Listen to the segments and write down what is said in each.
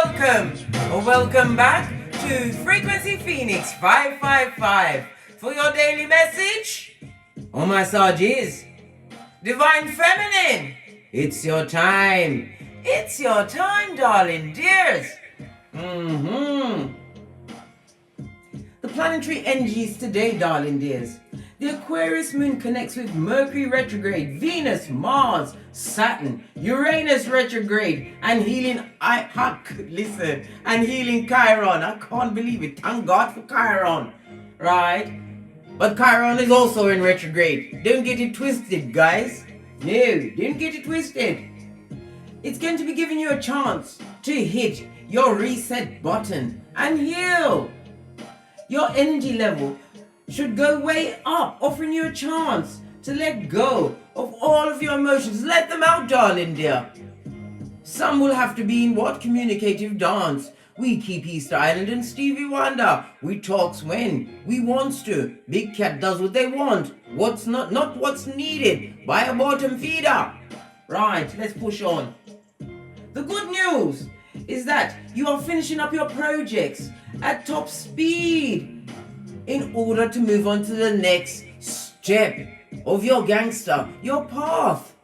Welcome back to Frequency Phoenix 555 for your daily message. Oh my Sarges, Divine Feminine, it's your time. It's your time, darling dears. The planetary energies today, darling dears. The Aquarius moon connects with Mercury retrograde, Venus, Mars, Saturn, Uranus retrograde, and healing healing Chiron. I can't believe it. Thank God for Chiron. Right? But Chiron is also in retrograde. Don't get it twisted, guys. No, don't get it twisted. It's going to be giving you a chance to hit your reset button and heal. Your energy level should go way up, offering you a chance to let go of all of your emotions. Let them out, darling dear. Some will have to be in what? Communicative dance. We keep Easter Island and Stevie Wonder. We talks when we wants to. Big Cat does what they want. What's not what's needed by a bottom feeder. Right, let's push on. The good news is that you are finishing up your projects at top speed in order to move on to the next step of your gangster, your path.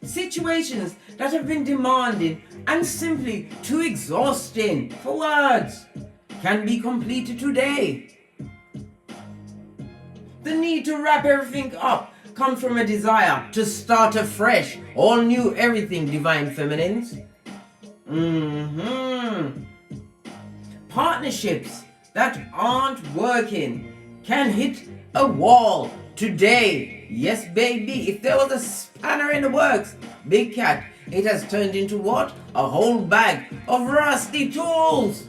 Situations that have been demanding and simply too exhausting for words can be completed today. The need to wrap everything up comes from a desire to start afresh, all new everything, Divine Feminines. Partnerships that aren't working can hit a wall today. Yes, baby. If there was a spanner in the works, Big Cat, it has turned into what? A whole bag of rusty tools.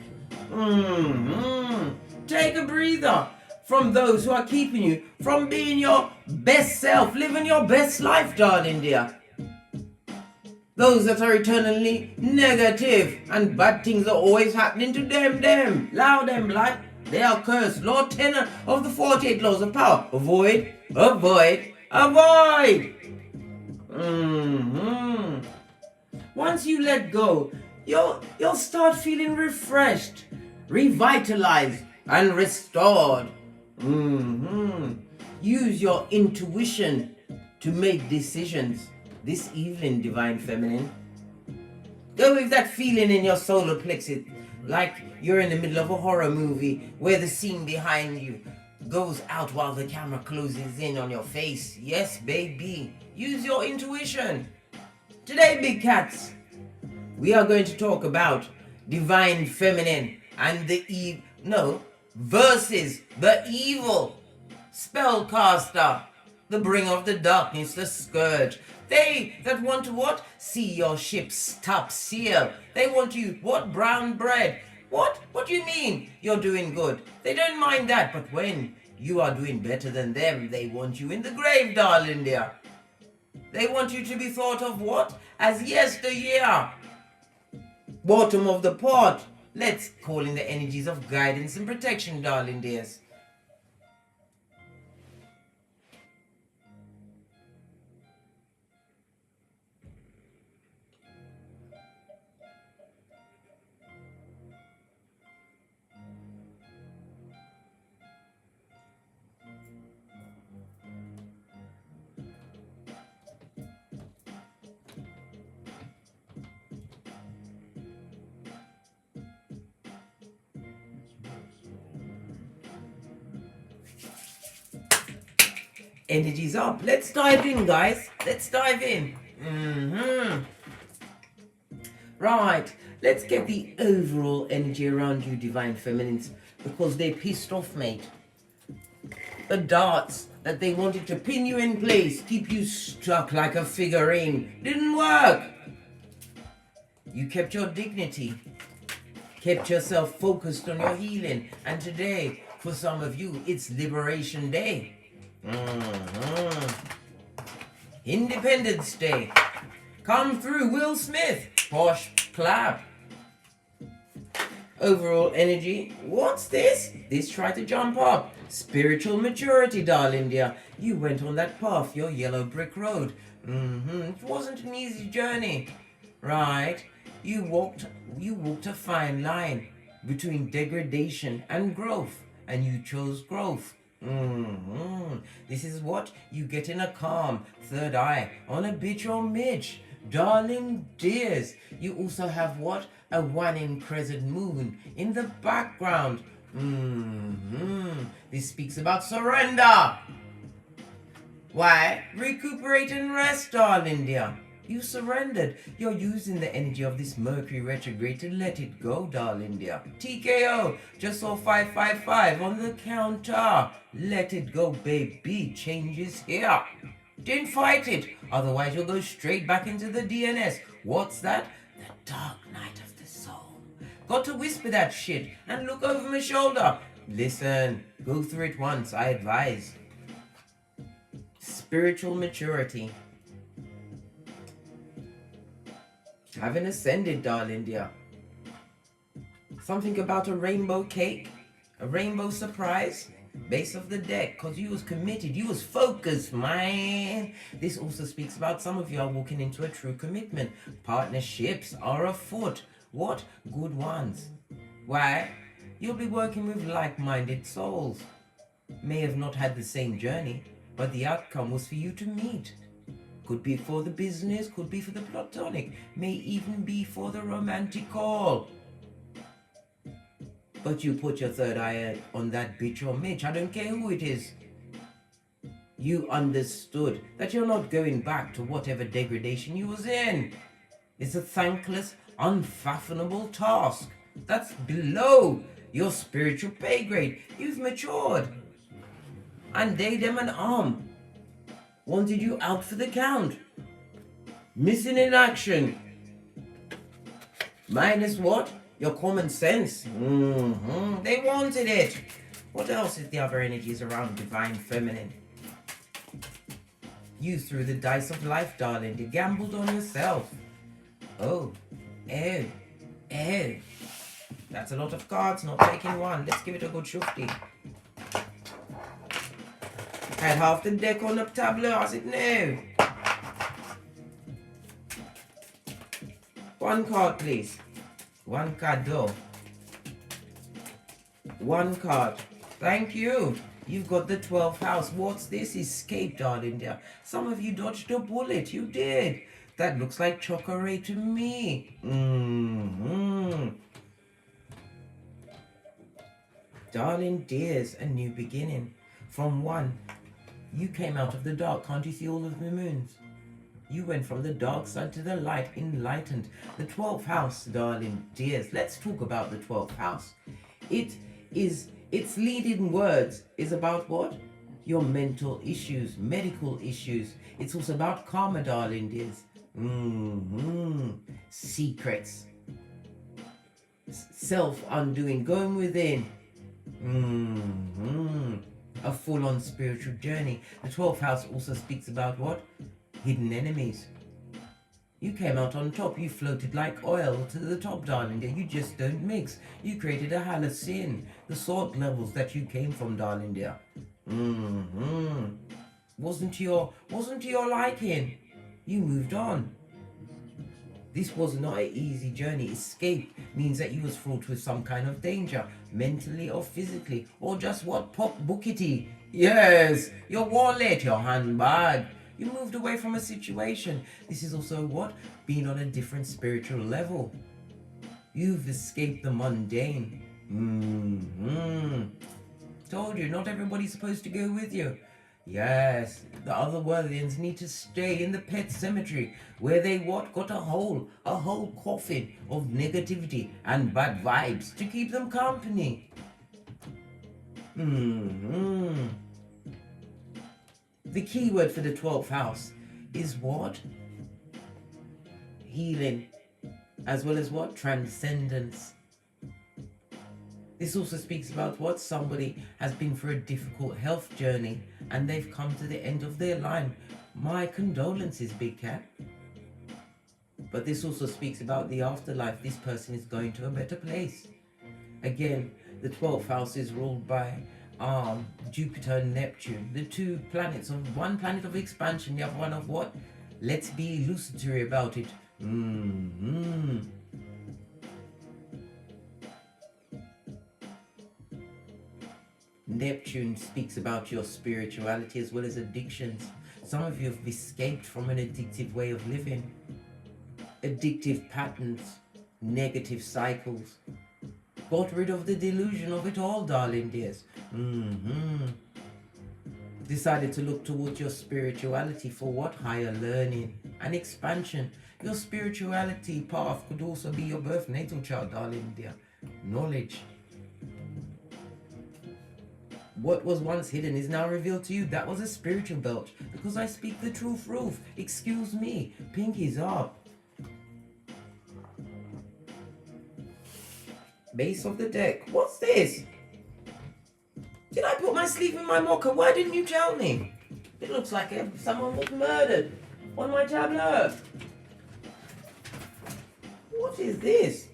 Take a breather from those who are keeping you from being your best self, living your best life, darling dear. Those that are eternally negative and bad things are always happening to them. Allow them, blood. They are cursed. Lord Tenor of the 48 laws of power. Avoid, avoid, avoid. Once you let go, you'll start feeling refreshed, revitalized, and restored. Use your intuition to make decisions this evening, Divine Feminine. Go with that feeling in your solar plexus, like you're in the middle of a horror movie where the scene behind you goes out while the camera closes in on your face. Yes, baby. Use your intuition. Today, Big Cats, we are going to talk about Divine Feminine and the versus the evil spellcaster, the bringer of the darkness, the scourge. They that want to what? See your ship stop sail. They want you, what? Brown bread. What? What do you mean you're doing good? They don't mind that, but when you are doing better than them, they want you in the grave, darling dear. They want you to be thought of what? As yesteryear. Bottom of the pot. Let's call in the energies of guidance and protection, darling dears. Energy's up. Let's dive in, guys. Let's dive in. Right. Let's get the overall energy around you, Divine Feminines, because they're pissed off, mate. The darts that they wanted to pin you in place, keep you stuck like a figurine, didn't work. You kept your dignity, kept yourself focused on your healing, and today, for some of you, it's Liberation Day. Independence Day. Come through, Will Smith. Posh clap. Overall energy. What's this? This tried to jump up. Spiritual maturity, darling dear. You went on that path, your yellow brick road. It wasn't an easy journey. right? You walked a fine line between degradation and growth, and you chose growth. This is what you get in a calm third eye on a bitch or midge. Darling dears, you also have what? A 1 in crescent moon in the background. This speaks about surrender. Why? Recuperate and rest, darling dear. You surrendered. You're using the energy of this Mercury retrograde to let it go, darling dear. TKO. Just saw 555 on the counter. Let it go, baby. Change is here. Didn't fight it. Otherwise, you'll go straight back into the DNS. What's that? The dark night of the soul. Got to whisper that shit and look over my shoulder. Listen, go through it once, I advise. Spiritual maturity. Having ascended, darling dear. Something about a rainbow cake, a rainbow surprise. Base of the deck, because you was committed, you was focused, man. This also speaks about some of you are walking into a true commitment. Partnerships are afoot. What? Good ones. Why? You'll be working with like-minded souls. May have not had the same journey, but the outcome was for you to meet. Could be for the business, could be for the platonic, may even be for the romantical. But you put your third eye on that bitch or Mitch, I don't care who it is. You understood that you're not going back to whatever degradation you was in. It's a thankless, unfathomable task that's below your spiritual pay grade. You've matured. And they them an arm. Wanted you out for the count. Missing in action. Minus what? Your common sense. They wanted it. What else is the other energies around divine feminine? You threw the dice of life, darling. You gambled on yourself. Oh. That's a lot of cards, not taking one. Let's give it a good shufti. Had half the deck on the tableau, as it now. One card, please. One card, though. One card. Thank you. You've got the 12th house. What's this? Escape, darling dear. Some of you dodged a bullet. You did. That looks like chocolate to me. Darling dears, a new beginning. From one, you came out of the dark. Can't you see all of the moons? You went from the dark side to the light, enlightened. The 12th house, darling dears. Let's talk about the 12th house. Its leading words is about what? Your mental issues, medical issues. It's also about karma, darling dears. Secrets. Self-undoing, going within. A full-on spiritual journey. The 12th house also speaks about what? Hidden enemies. You came out on top. You floated like oil to the top, darling dear. You just don't mix. You created a hallucin. The salt levels that you came from, darling dear. Wasn't to your liking. You moved on. This was not an easy journey. Escape means that you was fraught with some kind of danger, mentally or physically, or just what? Pop bookity. Yes, your wallet, your handbag. You moved away from a situation. This is also what? Being on a different spiritual level. You've escaped the mundane. Told you, not everybody's supposed to go with you. Yes, the otherworldlians need to stay in the pet cemetery where they what? Got a whole coffin of negativity and bad vibes to keep them company. The key word for the 12th house is what? Healing, as well as what? Transcendence. This also speaks about what? Somebody has been through a difficult health journey and they've come to the end of their line. My condolences, big cat. But this also speaks about the afterlife. This person is going to a better place. Again, the 12th house is ruled by Jupiter and Neptune, the two planets of one planet of expansion, the other one of what? Let's be illusory about it. Mmmmmhmmm. Neptune speaks about your spirituality as well as addictions. Some of you have escaped from an addictive way of living. Addictive patterns, negative cycles. Got rid of the delusion of it all, darling dears. Decided to look towards your spirituality for what? Higher learning and expansion. Your spirituality path could also be your birth natal chart, darling dear. Knowledge. What was once hidden is now revealed to you. That was a spiritual belch. Because I speak the truth, Ruth. Excuse me. Pinkies up. Base of the deck. What's this? Did I put my sleeve in my mocha? Why didn't you tell me? It looks like someone was murdered on my tableau. What is this?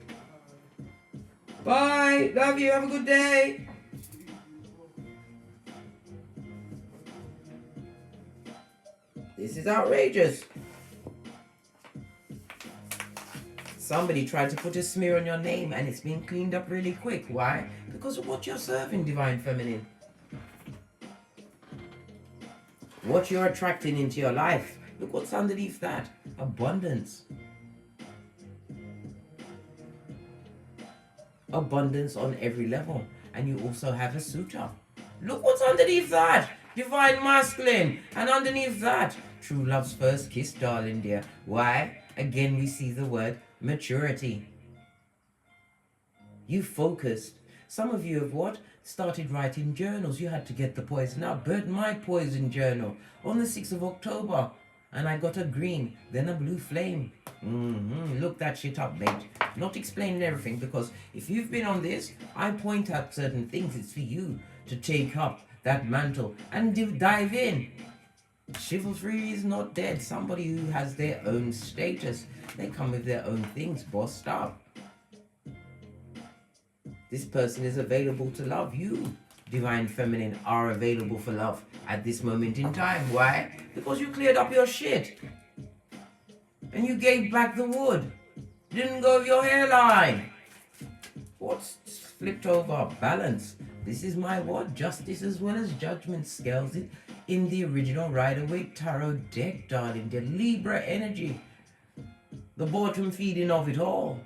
Bye. Love you. Have a good day. This is outrageous. Somebody tried to put a smear on your name and it's been cleaned up really quick. Why? Because of what you're serving, Divine Feminine. What you're attracting into your life. Look what's underneath that. Abundance. Abundance on every level. And you also have a suitor. Look what's underneath that. Divine Masculine. And underneath that, true love's first kiss, darling dear. Why? Again, we see the word maturity. You focused. Some of you have what? Started writing journals. You had to get the poison out. Burnt my poison journal on the 6th of October. And I got a green, then a blue flame. Look that shit up, mate. Not explaining everything, because if you've been on this, I point out certain things. It's for you to take up that mantle and dive in. Chivalry is not dead. Somebody who has their own status. They come with their own things, bossed up. This person is available to love. You, Divine Feminine, are available for love at this moment in time. Why? Because you cleared up your shit. And you gave back the wood. Didn't go with your hairline. What's flipped over? Balance. This is my what? Justice as well as judgment scales it in the original Rider-Waite Tarot deck, darling. The Libra energy. The bottom feeding of it all.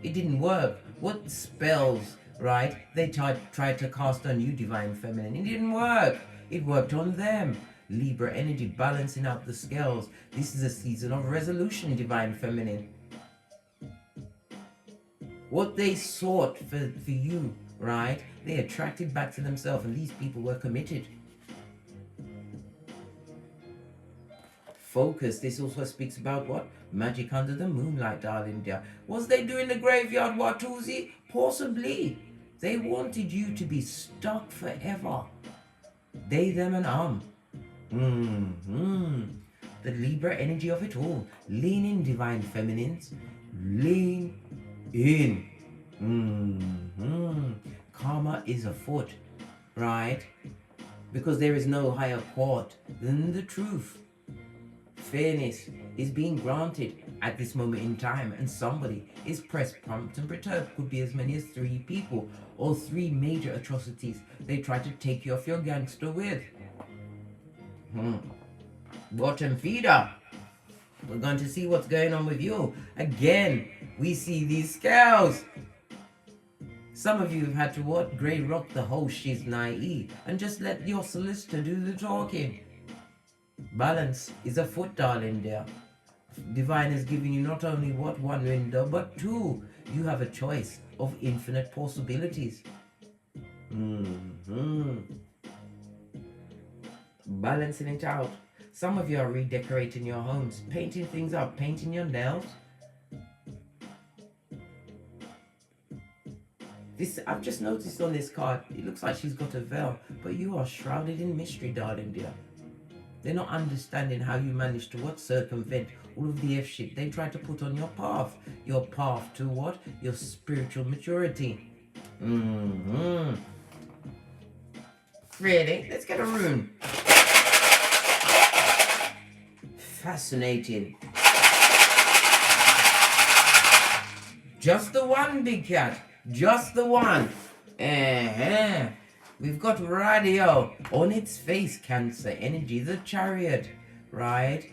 It didn't work. What spells, right? They tried to cast on you, Divine Feminine. It didn't work. It worked on them. Libra energy balancing out the scales. This is a season of resolution, Divine Feminine. What they sought for you, right? They attracted back to themselves, and these people were committed. Focus. This also speaks about what? Magic under the moonlight, darling dear. Was they doing the graveyard watoosee? Possibly. They wanted you to be stuck forever. They, them, and The Libra energy of it all. Lean in, Divine Feminines. Lean in. Karma is afoot, right? Because there is no higher court than the truth. Fairness is being granted at this moment in time, and somebody is pressed, pumped, and perturbed. Could be as many as 3 people, or 3 major atrocities they try to take you off your gangster with. Bottom feeder. We're going to see what's going on with you. Again, we see these scales. Some of you have had to what? Grey rock the whole she's naive and just let your solicitor do the talking. Balance is afoot, darling dear. Divine is giving you not only what? 1 window, but 2. You have a choice of infinite possibilities. Balancing it out. Some of you are redecorating your homes, painting things up, painting your nails. This, I've just noticed on this card, it looks like she's got a veil, but you are shrouded in mystery, darling dear. They're not understanding how you managed to what? Circumvent all of the F shit they tried to put on your path. Your path to what? Your spiritual maturity. Really? Let's get a rune. Fascinating. Just the one, big cat. Just the one. We've got radio on its face, Cancer energy, the Chariot, right?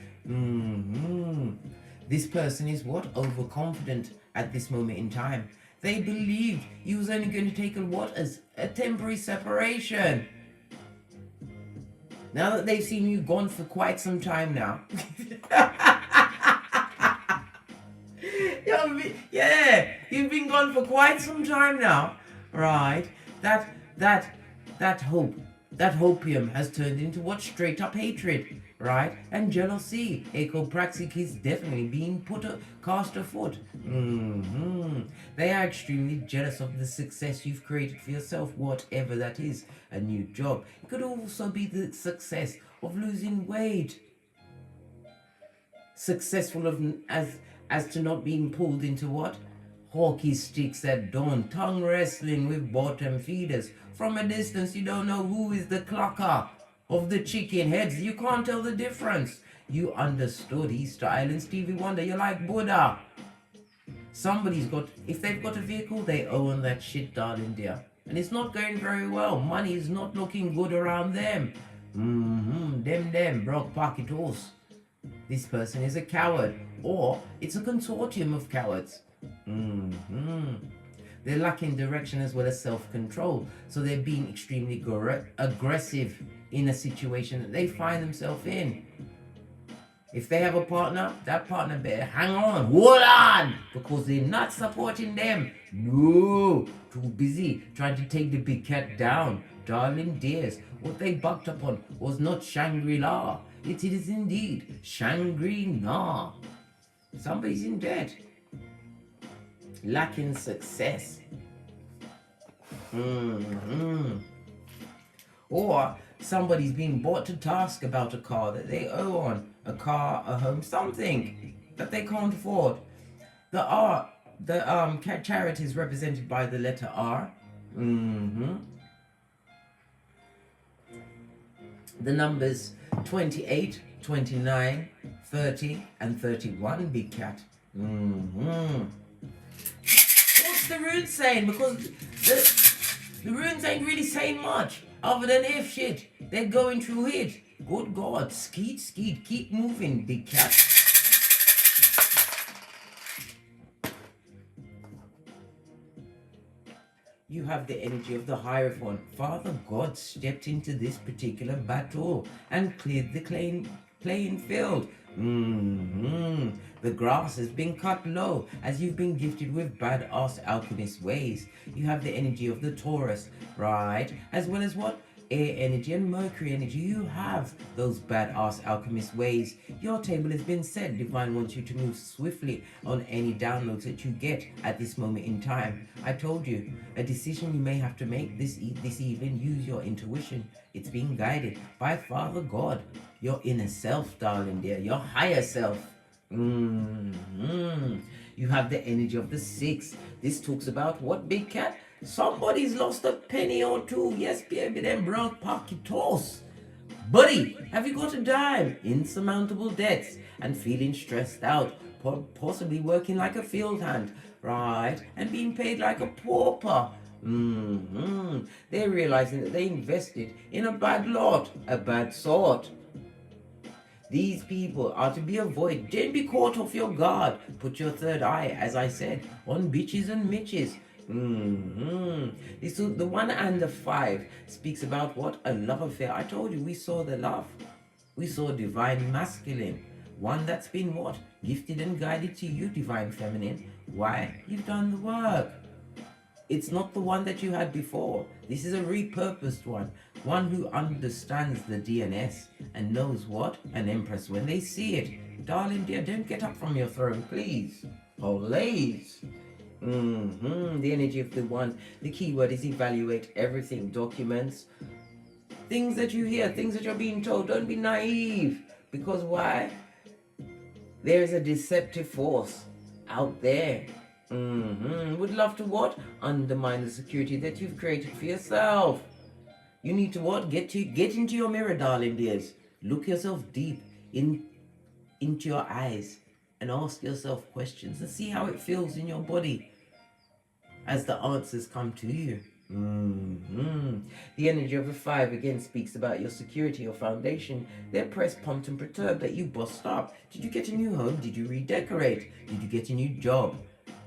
This person is what? Overconfident at this moment in time. They believed you was only going to take a temporary separation. Now that they've seen you gone for quite some time now. You've been gone for quite some time now, right? That hopium has turned into what? Straight up hatred, right? And jealousy. Ecopraxic is definitely being cast afoot. They are extremely jealous of the success you've created for yourself, whatever that is. A new job. It could also be the success of losing weight. Successful as to not being pulled into what? Hockey sticks at dawn, tongue wrestling with bottom feeders. From a distance, you don't know who is the clucker of the chicken heads. You can't tell the difference. You understood Easter Island Stevie Wonder. You're like Buddha. If they've got a vehicle, they own that shit, darling dear. And it's not going very well. Money is not looking good around them. Them, broke pocket horse. This person is a coward, or it's a consortium of cowards. They're lacking direction as well as self-control, so they're being extremely aggressive in a situation that they find themselves in. If they have a partner, that partner better hang on, hold on, because they're not supporting them. No, too busy trying to take the big cat down. Darling dears, what they bucked upon was not Shangri-La. It is indeed Shangri-Na. Somebody's in debt. Lacking success. Or somebody's being brought to task about a car that they owe on. A car, a home, something that they can't afford. The chariot is represented by the letter R. The numbers 28, 29, 30, and 31, big cat. What's the rune saying? Because the runes ain't really saying much other than if shit. They're going through it. Good God, skeet, keep moving, big cat. You have the energy of the Hierophant. Father God stepped into this particular battle and cleared the playing field. The grass has been cut low as you've been gifted with badass alchemist ways. You have the energy of the Taurus, right? As well as what? Air energy and Mercury energy. You have those badass alchemist ways. Your table has been set. Divine wants you to move swiftly on any downloads that you get at this moment in time. I told you, a decision you may have to make this evening. Use your intuition. It's being guided by Father God, your inner self, darling dear, your higher self. You have the energy of the 6. This talks about what, big cat? Somebody's lost a penny or two. Yes, baby, them broke pocket toss. Buddy, have you got a dime? Insurmountable debts and feeling stressed out. Possibly working like a field hand, right? And being paid like a pauper. They're realizing that they invested in a bad lot, a bad sort. These people are to be avoided. Don't be caught off your guard. Put your third eye, as I said, on bitches and mitches. So the 1 and the 5 speaks about what? A love affair. I told you, we saw the love. We saw divine masculine. One that's been what? Gifted and guided to you, divine feminine. Why? You've done the work. It's not the one that you had before. This is a repurposed one. One who understands the DNS and knows what? An empress when they see it. Darling dear, don't get up from your throne, please. Please. The energy of the 1. The key word is evaluate everything. Documents. Things that you hear, things that you're being told. Don't be naive. Because why? There is a deceptive force out there. Would love to what? Undermine the security that you've created for yourself. You need to what? Get into your mirror, darling dears. Look yourself deep into your eyes and ask yourself questions and see how it feels in your body. as the answers come to you. The energy of the 5 again speaks about your security, your foundation. They're pressed, pumped, and perturbed that you bust up. Did you get a new home? Did you redecorate? Did you get a new job?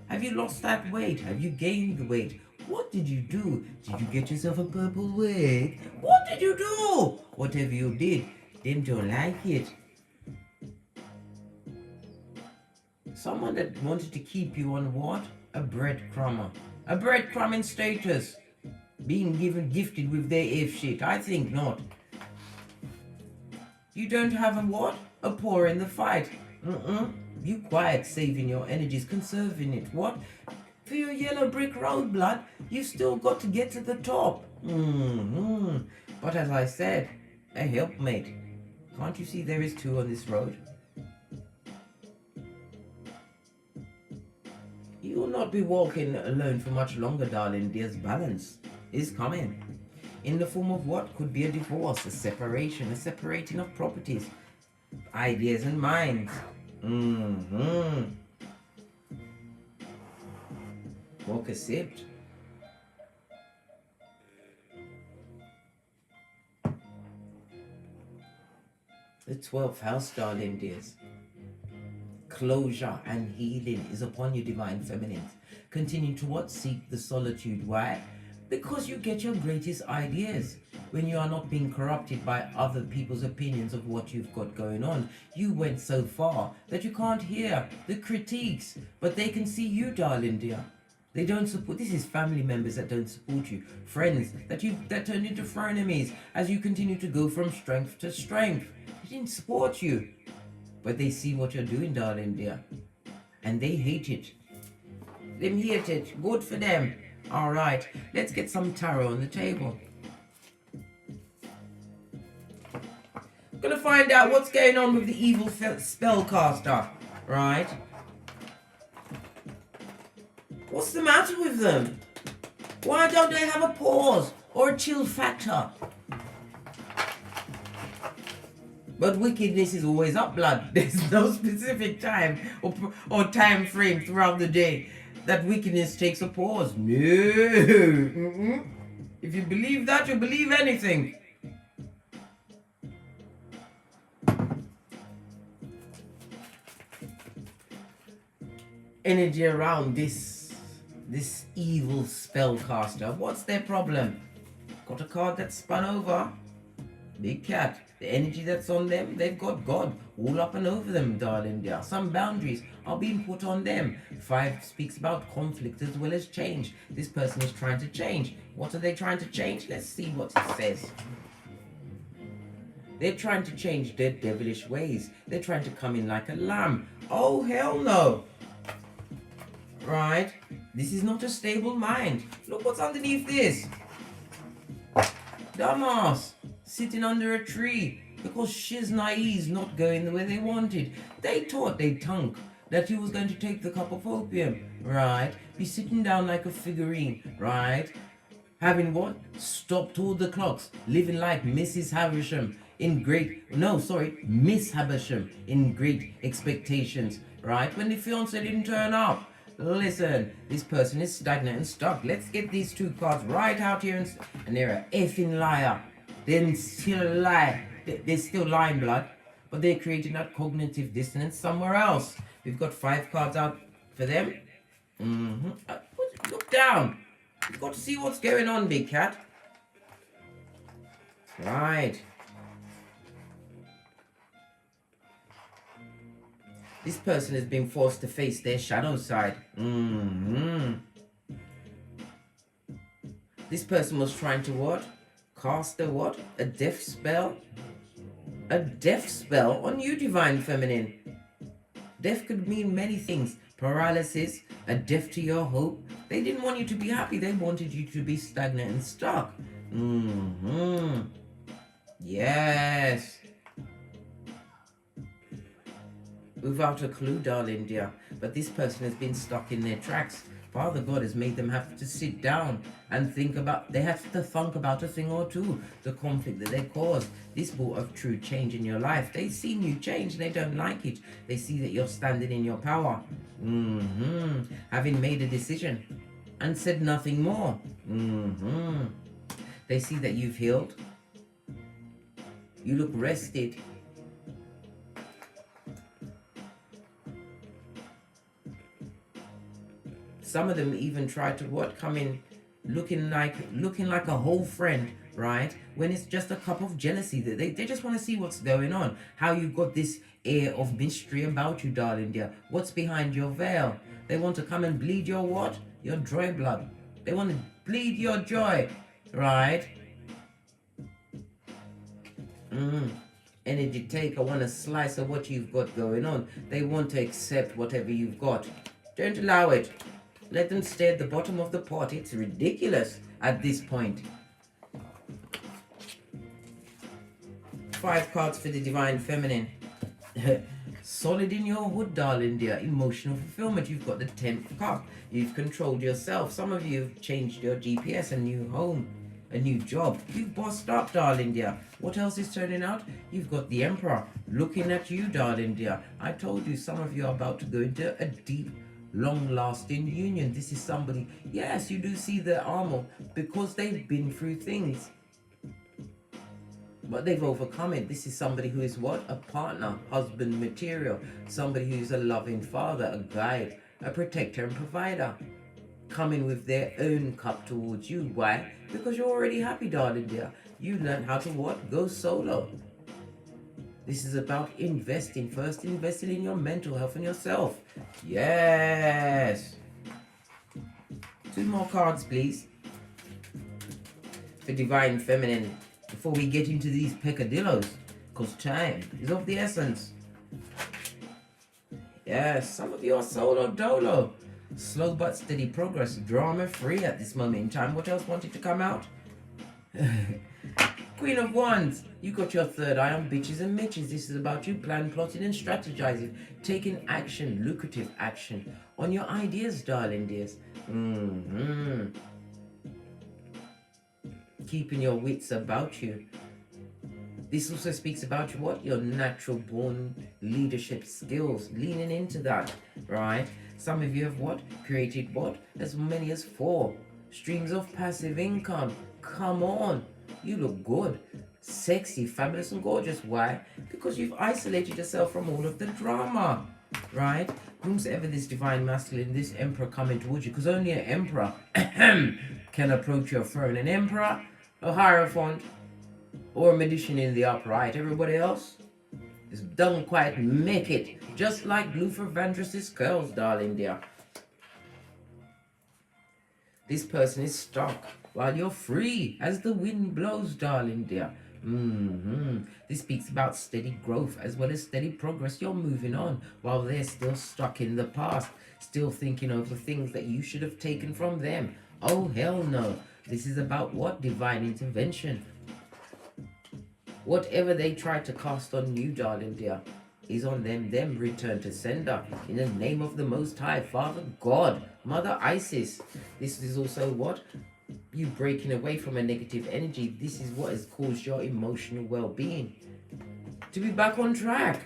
Have you lost that weight? Have you gained the weight? What did you do? Did you get yourself a purple wig? What did you do? Whatever you did, them don't like it. Someone that wanted to keep you on what? A breadcrumber. A breadcrumbing status. Being gifted with their F shit. I think not. You don't have a what? A pour in the fight. You quiet, saving your energies, conserving it. What? For your yellow brick road, blood, you've still got to get to the top. But as I said, a helpmate. Can't you see there is 2 on this road? You will not be walking alone for much longer, darling. There's balance is coming. In the form of what? Could be a divorce, a separation, a separating of properties, ideas and minds. Walk accept. The 12th house, darling dears. Closure and healing is upon you, divine feminines. Continue to what? Seek the solitude. Why? Because you get your greatest ideas when you are not being corrupted by other people's opinions of what you've got going on. You went so far that you can't hear the critiques, but they can see you, darling dear. They don't support. This is family members that don't support you, friends that turned into frenemies as you continue to go from strength to strength. They didn't support you, but they see what you're doing, darling dear, and they hate it. Them hate it. Good for them. All right, let's get some tarot on the table. I'm gonna find out what's going on with the evil spellcaster, right? What's the matter with them? Why don't they have a pause or a chill factor? But wickedness is always up, blood. There's no specific time or time frame throughout the day that wickedness takes a pause. No. If you believe that, you believe anything. Energy around this evil spellcaster. What's their problem? Got a card that's spun over. Big cat. The energy that's on them, they've got God all up and over them, darling dear. Some boundaries are being put on them. 5 speaks about conflict as well as change. This person is trying to change. What are they trying to change? Let's see what it says. They're trying to change their devilish ways. They're trying to come in like a lamb. Oh, hell no. Right? This is not a stable mind. Look what's underneath this. Dumbass. Sitting under a tree because shiz naive not going the way they wanted. They thought they'd tunk that he was going to take the cup of opium, right? Be sitting down like a figurine, right? Having what? Stopped all the clocks, living like Mrs. Havisham Miss Havisham in Great Expectations, right? When the fiance didn't turn up. Listen, this person is stagnant and stuck. Let's get these 2 cards right out here and they're a effing liar. Then still lie. They're still lying, blood. But they're creating that cognitive dissonance somewhere else. We've got 5 cards out for them. Look down. You've got to see what's going on, big cat. Right. This person has been forced to face their shadow side. This person was trying to what? Cast a what? A death spell? A death spell on you, divine feminine. Death could mean many things. Paralysis, a death to your hope. They didn't want you to be happy. They wanted you to be stagnant and stuck. Yes. Without a clue, darling dear. But this person has been stuck in their tracks. Father God has made them have to sit down and think about, they have to think about a thing or two, the conflict that they caused. This brought a true change in your life. They've seen you change and they don't like it. They see that you're standing in your power. Having made a decision and said nothing more. They see that you've healed. You look rested. Some of them even try to come in looking like a whole friend, right? When it's just a cup of jealousy. They just want to see what's going on. How you got this air of mystery about you, darling dear. What's behind your veil? They want to come and bleed your what? Your joy blood. They want to bleed your joy, right? Energy taker want a slice of what you've got going on. They want to accept whatever you've got. Don't allow it. Let them stay at the bottom of the pot. It's ridiculous at this point. 5 cards for the Divine Feminine. Solid in your hood, darling dear. Emotional fulfillment. You've got the 10th cup. You've controlled yourself. Some of you have changed your GPS, a new home, a new job. You've bossed up, darling dear. What else is turning out? You've got the Emperor looking at you, darling dear. I told you some of you are about to go into a deep, long-lasting union. This is somebody, yes, you do see their armor because they've been through things, but they've overcome it. This is somebody who is what? A partner, husband material, somebody who's a loving father, a guide, a protector and provider, coming with their own cup towards you. Why? Because you're already happy, darling dear. You learned how to what? Go solo. This is about investing. First, investing in your mental health and yourself. Yes. 2 more cards, please. For Divine Feminine. Before we get into these peccadillos. Because time is of the essence. Yes, some of you are solo dolo. Slow but steady progress. Drama free at this moment in time. What else wanted to come out? Queen of Wands, you got your third eye on bitches and mitches. This is about you plan, plotting and strategizing, taking action, lucrative action on your ideas, darling dears. Keeping your wits about you. This also speaks about you, what? Your natural born leadership skills, leaning into that, right? Some of you have what? Created what? As many as 4 streams of passive income. Come on. You look good, sexy, fabulous and gorgeous. Why? Because you've isolated yourself from all of the drama, right? Whomsoever this divine masculine, this emperor coming towards you, because only an emperor can approach your throne. An emperor, a hierophant, or a magician in the upright. Everybody else is don't quite make it. Just like Luther Vandross's curls, darling dear. This person is stuck while you're free as the wind blows, darling dear. This speaks about steady growth as well as steady progress. You're moving on while they're still stuck in the past, still thinking over things that you should have taken from them. Oh, hell no. This is about what? Divine intervention. Whatever they try to cast on you, darling dear, is on them. Them return to sender in the name of the Most High, Father God, Mother Isis. This is also what? You breaking away from a negative energy. This is what has caused your emotional well-being to be back on track.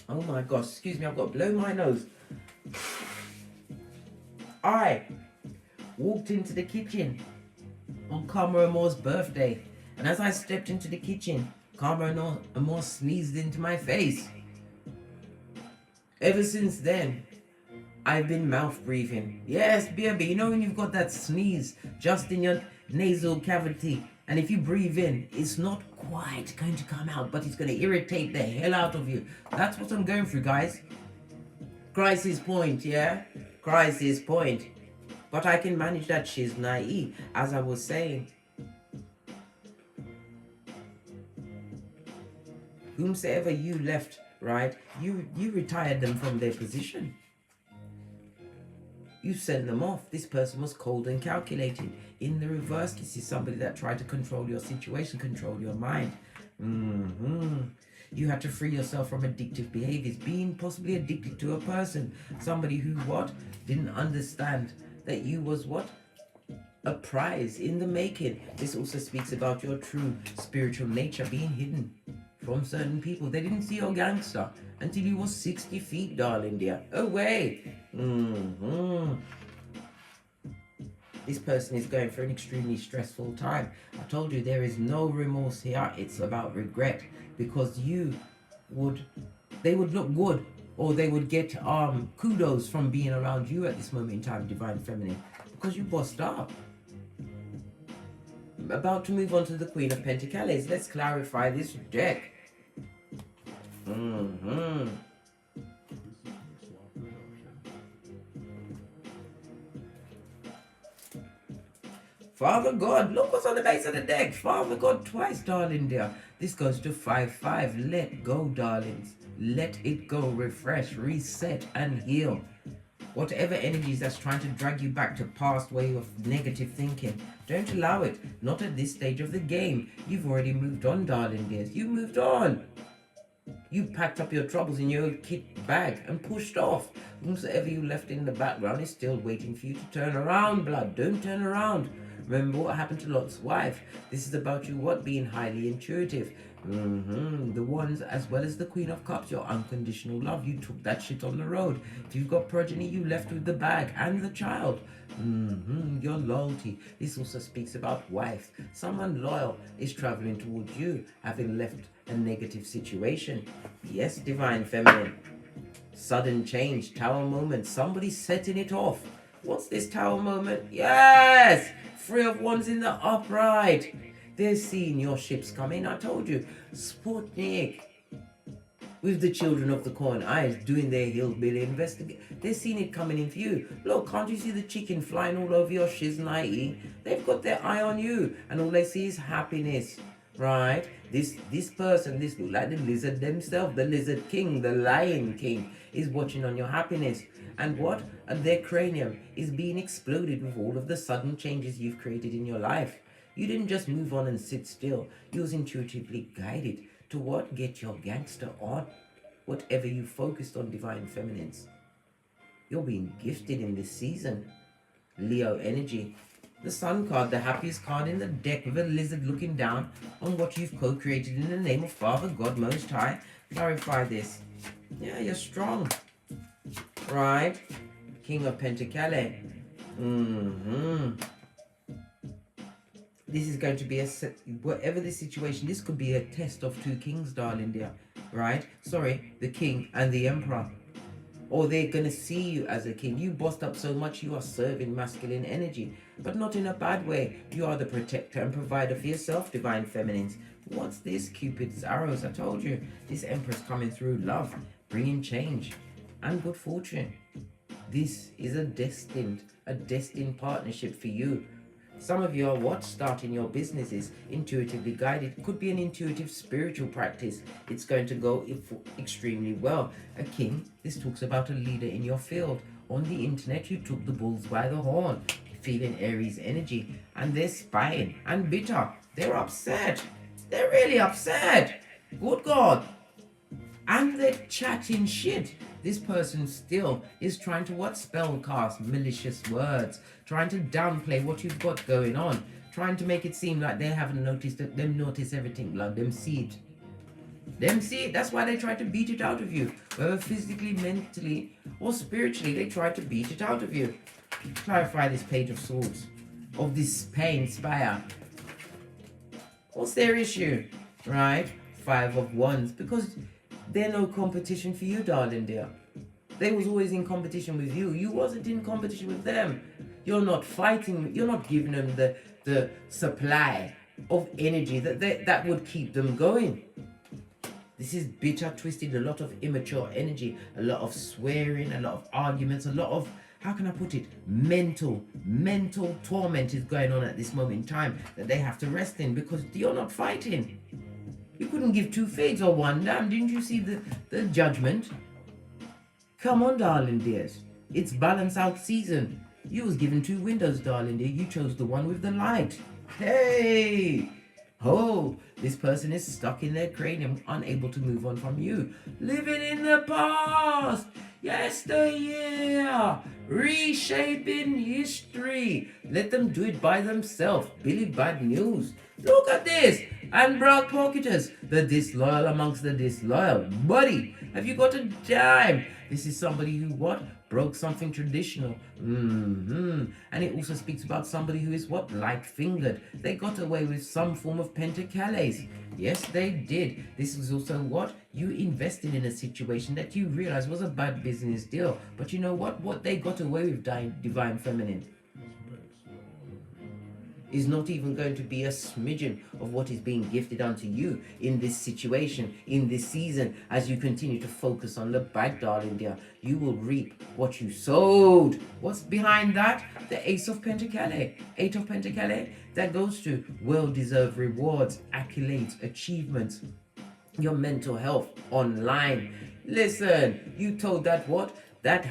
Oh my gosh, excuse me, I've got to blow my nose. I walked into the kitchen on Karma Amour's birthday, and as I stepped into the kitchen, Karma Amour sneezed into my face. Ever since then, I've been mouth breathing. Yes, baby, you know when you've got that sneeze just in your nasal cavity, and if you breathe in, it's not quite going to come out, but it's going to irritate the hell out of you. That's what I'm going through, guys. Crisis point, yeah? Crisis point. But I can manage that shiznai, as I was saying. Whomsoever you left, right, you retired them from their position. You sent them off. This person was cold and calculating. In the reverse, this is somebody that tried to control your situation, control your mind. You had to free yourself from addictive behaviors, being possibly addicted to a person. Somebody who what? Didn't understand that you was what? A prize in the making. This also speaks about your true spiritual nature being hidden from certain people. They didn't see your gangster until you was 60 feet, darling dear. Away. This person is going through an extremely stressful time. I told you there is no remorse here. It's about regret, because they would look good, or they would get kudos from being around you at this moment in time, Divine Feminine, because you bossed up. About to move on to the Queen of Pentacles. Let's clarify this deck. Father God, look what's on the base of the deck. Father God twice, darling dear. This goes to 5-5. Let go, darlings. Let it go. Refresh, reset, and heal. Whatever energies that's trying to drag you back to past way of negative thinking, don't allow it. Not at this stage of the game. You've already moved on, darling dears. You moved on. You packed up your troubles in your kit bag and pushed off. Whosoever you left in the background is still waiting for you to turn around, blood. Don't turn around. Remember what happened to Lot's wife. This is about you, being highly intuitive. The Wands, as well as the Queen of Cups, your unconditional love. You took that shit on the road. If you've got progeny, you left with the bag and the child. Your loyalty. This also speaks about wife. Someone loyal is traveling towards you, having left a negative situation. Yes, Divine Feminine. Sudden change, Tower moment. Somebody's setting it off. What's this Tower moment? Yes! 3 of Wands in the upright. They're seeing your ships coming. I told you. Sputnik. With the children of the corn eyes doing their hillbilly investigation. They're seeing it coming in for you. Look, can't you see the chicken flying all over your shiznai? They've got their eye on you. And all they see is happiness. Right? This person, this look like the lizard themselves. The lizard king, the lion king, is watching on your happiness. And what? And their cranium is being exploded with all of the sudden changes you've created in your life. You didn't just move on and sit still. You was intuitively guided to what? Get your gangster on. Whatever you focused on, Divine Feminines. You're being gifted in this season. Leo energy. The Sun card, the happiest card in the deck, with a lizard looking down on what you've co-created in the name of Father God Most High. Clarify this. Yeah, you're strong. Right? King of Pentacles. This is going to be whatever the situation, this could be a test of 2 kings, darling dear. Right? Sorry, the king and the emperor. Or they're going to see you as a king. You bossed up so much, you are serving masculine energy. But not in a bad way. You are the protector and provider for yourself, Divine Feminines. What's this? Cupid's arrows. I told you. This empress coming through love, bringing change and good fortune. This is a destined partnership for you. Some of you are starting your businesses intuitively guided. Could be an intuitive spiritual practice. It's going to go extremely well. A king, this talks about a leader in your field. On the internet, you took the bulls by the horn. Feeling Aries energy. And they're spying and bitter. They're upset. They're really upset. Good God. And they're chatting shit. This person still is trying to spellcast malicious words, trying to downplay what you've got going on, trying to make it seem like they haven't noticed it. Them notice everything, blood. Them see it. That's why they try to beat it out of you, whether physically, mentally, or spiritually. They try to beat it out of you. Clarify this Page of Swords of this pain spire. What's their issue? Right? 5 of Wands, because they're no competition for you, darling dear. They was always in competition with you. You wasn't in competition with them. You're not fighting. You're not giving them the supply of energy that would keep them going. This is bitter, twisted, a lot of immature energy, a lot of swearing, a lot of arguments, a lot of, how can I put it, mental torment is going on at this moment in time that they have to rest in, because you're not fighting. You couldn't give 2 figs or 1 damn. Didn't you see the judgment? Come on, darling dears. It's balance out season. You was given 2 windows, darling dear. You chose the one with the light. Hey! Oh, this person is stuck in their cranium, unable to move on from you. Living in the past. Yesteryear. Reshaping history. Let them do it by themselves. Billy Bad News. Look at this. and broke pocketers, the disloyal amongst the disloyal. Buddy, have you got a dime? This is somebody who what? Broke something traditional. And it also speaks about somebody who is what? Light-fingered. They got away with some form of pentacales. Yes, they did. This is also what? You invested in a situation that you realized was a bad business deal. But you know what? What they got away with, Divine Feminine, is not even going to be a smidgen of what is being gifted unto you in this situation, in this season. As you continue to focus on the bad, darling dear, you will reap what you sowed. What's behind that? The Ace of Pentacles, 8 of Pentacles. That goes to well-deserved rewards, accolades, achievements, your mental health online. Listen, you told that what? That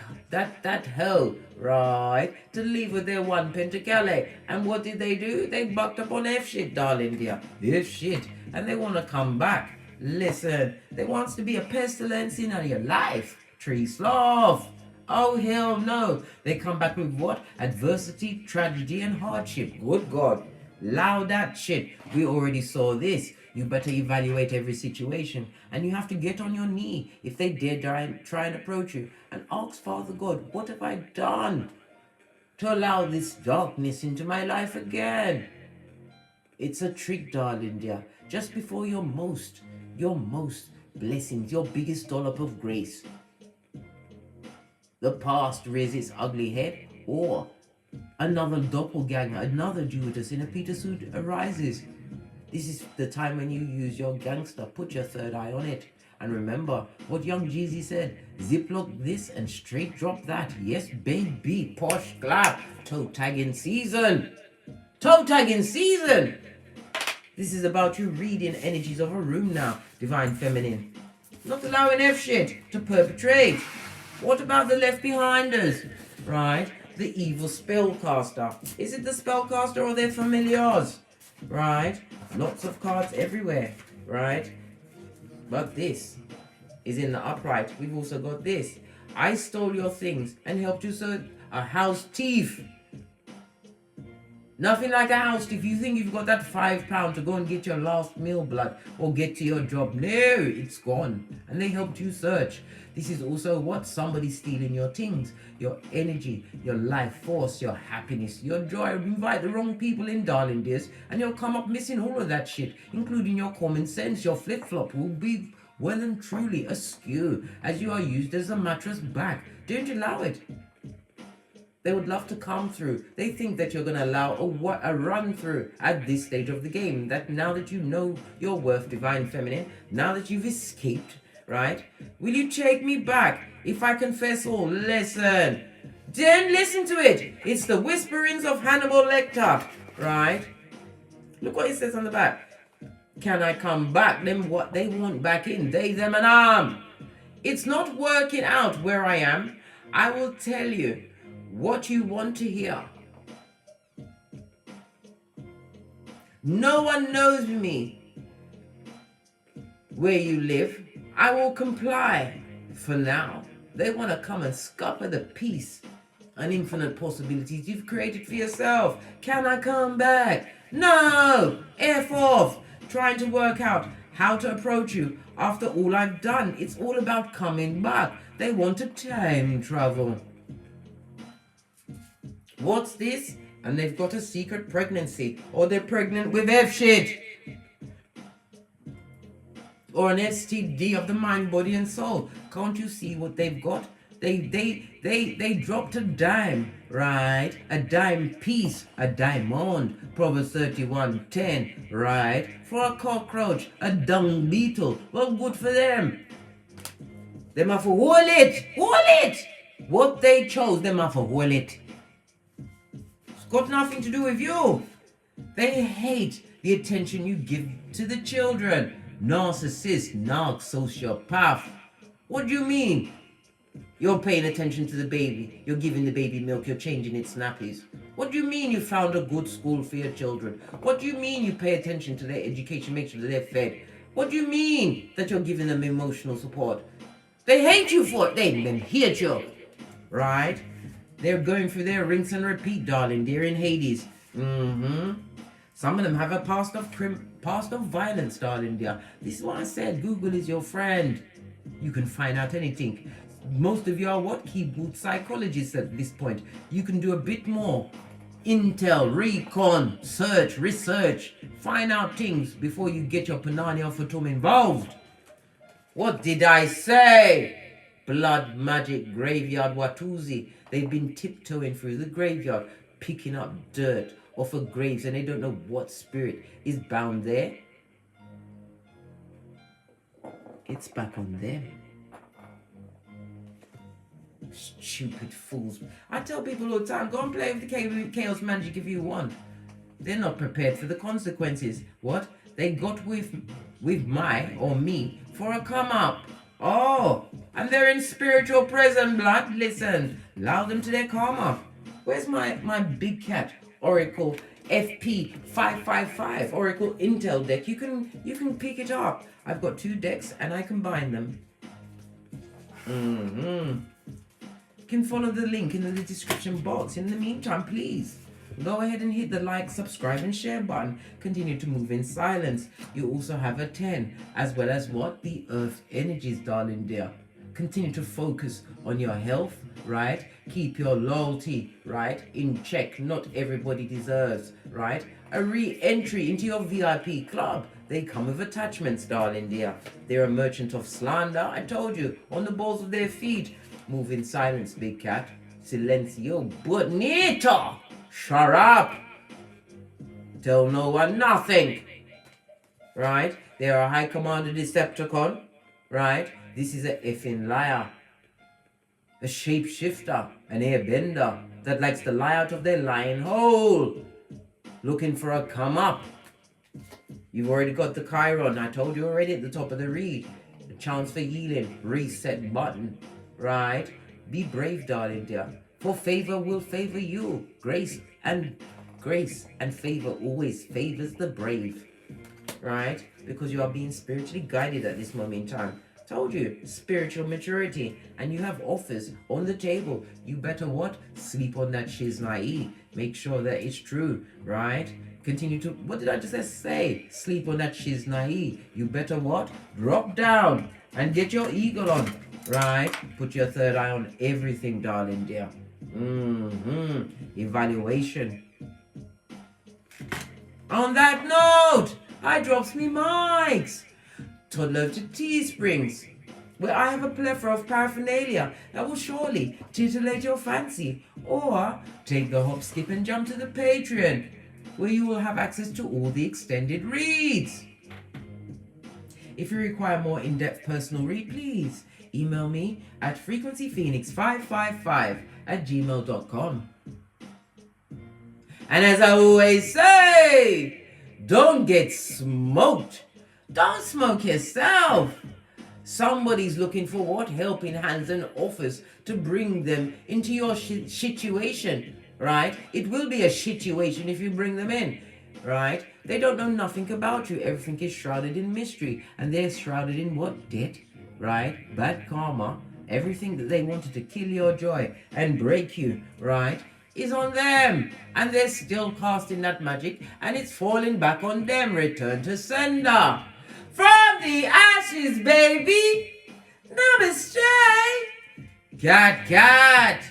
hell, right, to leave with their one pentacle. And what did they do? They bucked up on F shit, darling dear. F shit. And they want to come back. Listen, there wants to be a pestilence in your life. Tree sloth. Oh, hell no. They come back with what? Adversity, tragedy, and hardship. Good God. Allow that shit. We already saw this. You better evaluate every situation, and you have to get on your knee if they dare try and approach you and ask Father God, what have I done to allow this darkness into my life again? It's a trick, darling dear. Just before your most blessings, your biggest dollop of grace, the past raises its ugly head, or another doppelganger, another Judas in a Peter suit arises. This is the time when you use your gangster. Put your third eye on it. And remember what young Jeezy said. Ziplock this and straight drop that. Yes, baby. Posh clap. Toe tagging season. Toe tagging season. This is about you reading energies of a room now, Divine Feminine. Not allowing F shit to perpetrate. What about the left behinders? Right? The evil spellcaster. Is it the spellcaster or their familiars? Right? Lots of cards everywhere, right? But this is in the upright. We've also got this. I stole your things and helped you serve a house thief. Nothing like a house thief. You think you've got that £5 to go and get your last meal blood or get to your job. No, it's gone. And they helped you search. This is also what? Somebody stealing your things, your energy, your life force, your happiness, your joy. Invite the wrong people in, darling dears, and you'll come up missing all of that shit, including your common sense. Your flip-flop will be well and truly askew as you are used as a mattress back. Don't allow it. They would love to come through. They think that you're going to allow a run through at this stage of the game. That now that you know your worth, Divine Feminine, now that you've escaped, right? Will you take me back if I confess all? Listen. Then listen to it. It's the whisperings of Hannibal Lecter, right? Look what it says on the back. Can I come back? Them what they want back in. They, them, and arm. It's not working out where I am. I will tell you what you want to hear. No one knows me where you live. I will comply for now. They want to come and scupper the peace and infinite possibilities you've created for yourself. Can I come back? No! F off! Trying to work out how to approach you after all I've done. It's all about coming back. They want to time travel. What's this? And they've got a secret pregnancy. Or they're pregnant with F shit. Or an STD of the mind, body, and soul. Can't you see what they've got? They dropped a dime, right? A dime piece, a diamond. Proverbs 31:10, right? For a cockroach, a dung beetle. Well, good for them. Them have to hold it. Hold it. What they chose, them have to hold it. It's got nothing to do with you. They hate the attention you give to the children. Narcissist, narc, sociopath. What do you mean? You're paying attention to the baby. You're giving the baby milk. You're changing its nappies. What do you mean you found a good school for your children? What do you mean you pay attention to their education, make sure that they're fed? What do you mean that you're giving them emotional support? They hate you for it. They hate you. Right? They're going through their rinse and repeat, darling. They're in Hades. Some of them have a past of past of violence, darling dear. This is what I said. Google is your friend. You can find out anything. Most of you are what? Keyboard psychologists at this point. You can do a bit more. Intel, recon, search, research. Find out things before you get your Panani or Fatum involved. What did I say? Blood magic graveyard watoosee. They've been tiptoeing through the graveyard, picking up dirt off of graves, and they don't know what spirit is bound there. It's back on them. Stupid fools. I tell people all the time, go and play with the chaos magic if you want. They're not prepared for the consequences. What? They got with my or me for a come up. Oh, and they're in spiritual prison, blood. Listen, allow them to their karma. Where's my big cat Oracle FP 555 Oracle Intel deck? You can pick it up. I've got 2 decks and I combine them. You can follow the link in the description box. In the meantime, please go ahead and hit the like, subscribe and share button. Continue to move in silence. You also have a 10, as well as what? The earth energies, darling dear. Continue to focus on your health, right? Keep your loyalty, right, in check. Not everybody deserves, right, a re-entry into your VIP club. They come with attachments, darling dear. They're a merchant of slander. I told you, on the balls of their feet. Move in silence, big cat. Silencio bonito. Shut up. Tell no one nothing. Right? They are a high commander Decepticon. Right? This is a effing liar. A shapeshifter. An airbender that likes to lie out of their lying hole. Looking for a come up. You've already got the Chiron. I told you already at the top of the read. The chance for healing. Reset button. Right? Be brave, darling dear. For favor will favor you. Grace and favor always favors the brave. Right? Because you are being spiritually guided at this moment in time. Told you, spiritual maturity. And you have offers on the table. You better what? Sleep on that shiznai. Make sure that it's true. Right? Continue to, what did I just say? Sleep on that shiznai. You better what? Drop down and get your eagle on. Right? Put your third eye on everything, darling dear. Evaluation. On that note, I drops me mics. Toddler to Teesprings, where I have a plethora of paraphernalia that will surely titillate your fancy. Or take the hop, skip and jump to the Patreon, where you will have access to all the extended reads. If you require more in-depth personal read, please email me at frequencyphoenix555@gmail.com. And as I always say, don't get smoked. Don't smoke yourself. Somebody's looking for what? Helping hands and offers to bring them into your situation, right? It will be a situation if you bring them in, right? They don't know nothing about you. Everything is shrouded in mystery. And they're shrouded in what? Debt, right? Bad karma. Everything that they wanted to kill your joy and break you, right, is on them. And they're still casting that magic and it's falling back on them. Return to sender. From the ashes, baby. Namaste. Cat, cat.